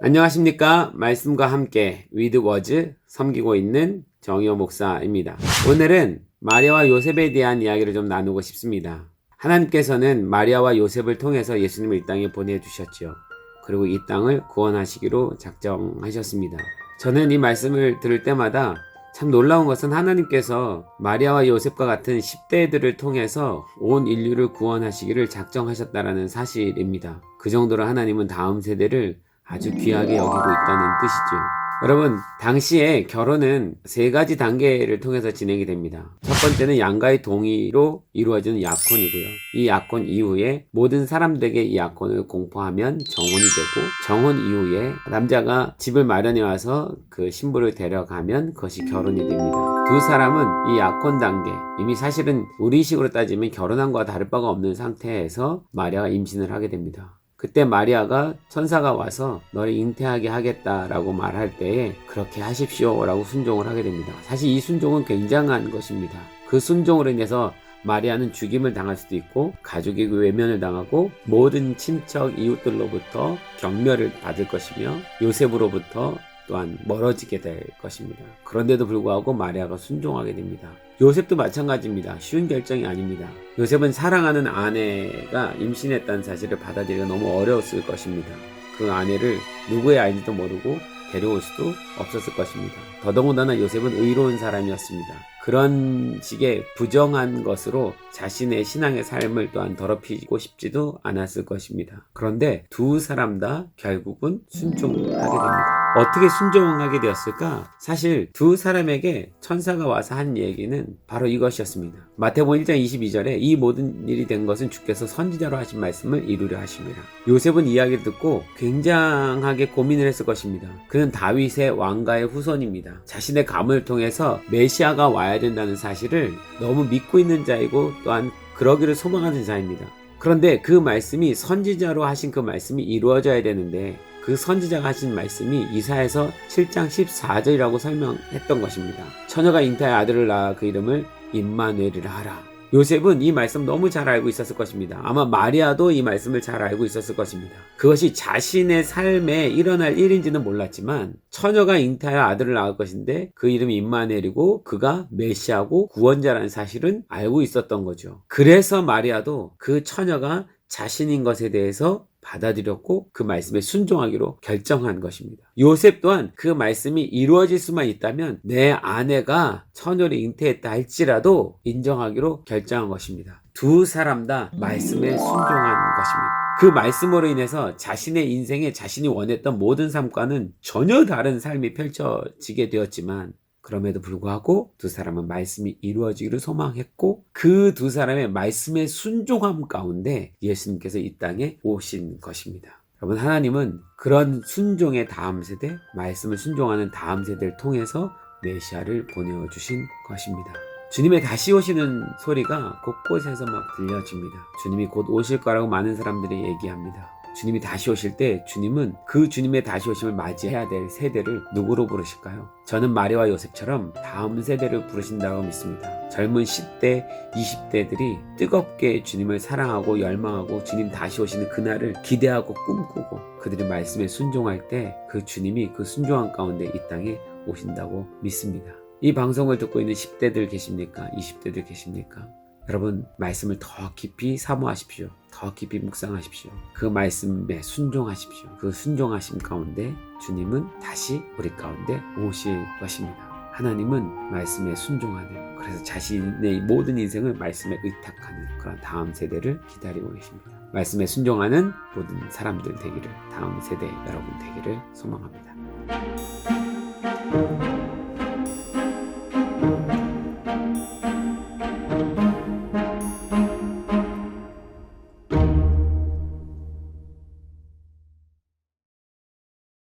안녕하십니까. 말씀과 함께 위드 워즈 섬기고 있는 정의호 목사입니다. 오늘은 마리아와 요셉에 대한 이야기를 좀 나누고 싶습니다. 하나님께서는 마리아와 요셉을 통해서 예수님을 이 땅에 보내주셨죠. 그리고 이 땅을 구원하시기로 작정하셨습니다. 저는 이 말씀을 들을 때마다 참 놀라운 것은 하나님께서 마리아와 요셉과 같은 10대들을 통해서 온 인류를 구원하시기를 작정하셨다는 사실입니다. 그 정도로 하나님은 다음 세대를 아주 귀하게 여기고 있다는 뜻이죠. 여러분, 당시에 결혼은 세 가지 단계를 통해서 진행이 됩니다. 첫 번째는 양가의 동의로 이루어지는 약혼이고요. 이 약혼 이후에 모든 사람들에게 이 약혼을 공포하면 정혼이 되고, 정혼 이후에 남자가 집을 마련해 와서 그 신부를 데려가면 그것이 결혼이 됩니다. 두 사람은 이 약혼 단계, 이미 사실은 우리식으로 따지면 결혼한 것과 다를 바가 없는 상태에서 마리아가 임신을 하게 됩니다. 그때 마리아가 천사가 와서 너를 잉태하게 하겠다라고 말할 때에 그렇게 하십시오 라고 순종을 하게 됩니다. 사실 이 순종은 굉장한 것입니다. 그 순종으로 인해서 마리아는 죽임을 당할 수도 있고 가족이 외면을 당하고 모든 친척 이웃들로부터 경멸을 받을 것이며 요셉으로부터 또한 멀어지게 될 것입니다. 그런데도 불구하고 마리아가 순종하게 됩니다. 요셉도 마찬가지입니다. 쉬운 결정이 아닙니다. 요셉은 사랑하는 아내가 임신했다는 사실을 받아들이기가 너무 어려웠을 것입니다. 그 아내를 누구의 아이인지도 모르고 데려올 수도 없었을 것입니다. 더더군다나 요셉은 의로운 사람이었습니다. 그런 식의 부정한 것으로 자신의 신앙의 삶을 또한 더럽히고 싶지도 않았을 것입니다. 그런데 두 사람 다 결국은 순종하게 됩니다. 어떻게 순종하게 되었을까? 사실 두 사람에게 천사가 와서 한 얘기는 바로 이것이었습니다. 마태복음 1장 22절에 이 모든 일이 된 것은 주께서 선지자로 하신 말씀을 이루려 하심이라. 요셉은 이야기를 듣고 굉장하게 고민을 했을 것입니다. 그는 다윗의 왕가의 후손입니다. 자신의 가문을 통해서 메시아가 와야 된다는 사실을 너무 믿고 있는 자이고 또한 그러기를 소망하는 자입니다. 그런데 그 말씀이 선지자로 하신 그 말씀이 이루어져야 되는데 그 선지자가 하신 말씀이 이사야서 7장 14절이라고 설명했던 것입니다. 처녀가 잉태하여 아들을 낳아 그 이름을 임마누엘이라 하라. 요셉은 이 말씀 너무 잘 알고 있었을 것입니다. 아마 마리아도 이 말씀을 잘 알고 있었을 것입니다. 그것이 자신의 삶에 일어날 일인지는 몰랐지만 처녀가 잉태하여 아들을 낳을 것인데 그 이름이 임마누엘이고 그가 메시아고 구원자라는 사실은 알고 있었던 거죠. 그래서 마리아도 그 처녀가 자신인 것에 대해서 받아들였고 그 말씀에 순종하기로 결정한 것입니다. 요셉 또한 그 말씀이 이루어질 수만 있다면 내 아내가 처녀를 잉태했다 할지라도 인정하기로 결정한 것입니다. 두 사람 다 말씀에 순종한 것입니다. 그 말씀으로 인해서 자신의 인생에 자신이 원했던 모든 삶과는 전혀 다른 삶이 펼쳐지게 되었지만 그럼에도 불구하고 두 사람은 말씀이 이루어지기를 소망했고 그 두 사람의 말씀의 순종함 가운데 예수님께서 이 땅에 오신 것입니다. 여러분, 하나님은 그런 순종의 다음 세대, 말씀을 순종하는 다음 세대를 통해서 메시아를 보내주신 것입니다. 주님의 다시 오시는 소리가 곳곳에서 막 들려집니다. 주님이 곧 오실 거라고 많은 사람들이 얘기합니다. 주님이 다시 오실 때 주님은 그 주님의 다시 오심을 맞이해야 될 세대를 누구로 부르실까요? 저는 마리아와 요셉처럼 다음 세대를 부르신다고 믿습니다. 젊은 10대, 20대들이 뜨겁게 주님을 사랑하고 열망하고 주님 다시 오시는 그날을 기대하고 꿈꾸고 그들의 말씀에 순종할 때 그 주님이 그 순종한 가운데 이 땅에 오신다고 믿습니다. 이 방송을 듣고 있는 10대들 계십니까? 20대들 계십니까? 여러분, 말씀을 더 깊이 사모하십시오. 더 깊이 묵상하십시오. 그 말씀에 순종하십시오. 그 순종하심 가운데 주님은 다시 우리 가운데 오실 것입니다. 하나님은 말씀에 순종하는, 그래서 자신의 모든 인생을 말씀에 의탁하는 그런 다음 세대를 기다리고 계십니다. 말씀에 순종하는 모든 사람들 되기를, 다음 세대 여러분 되기를 소망합니다.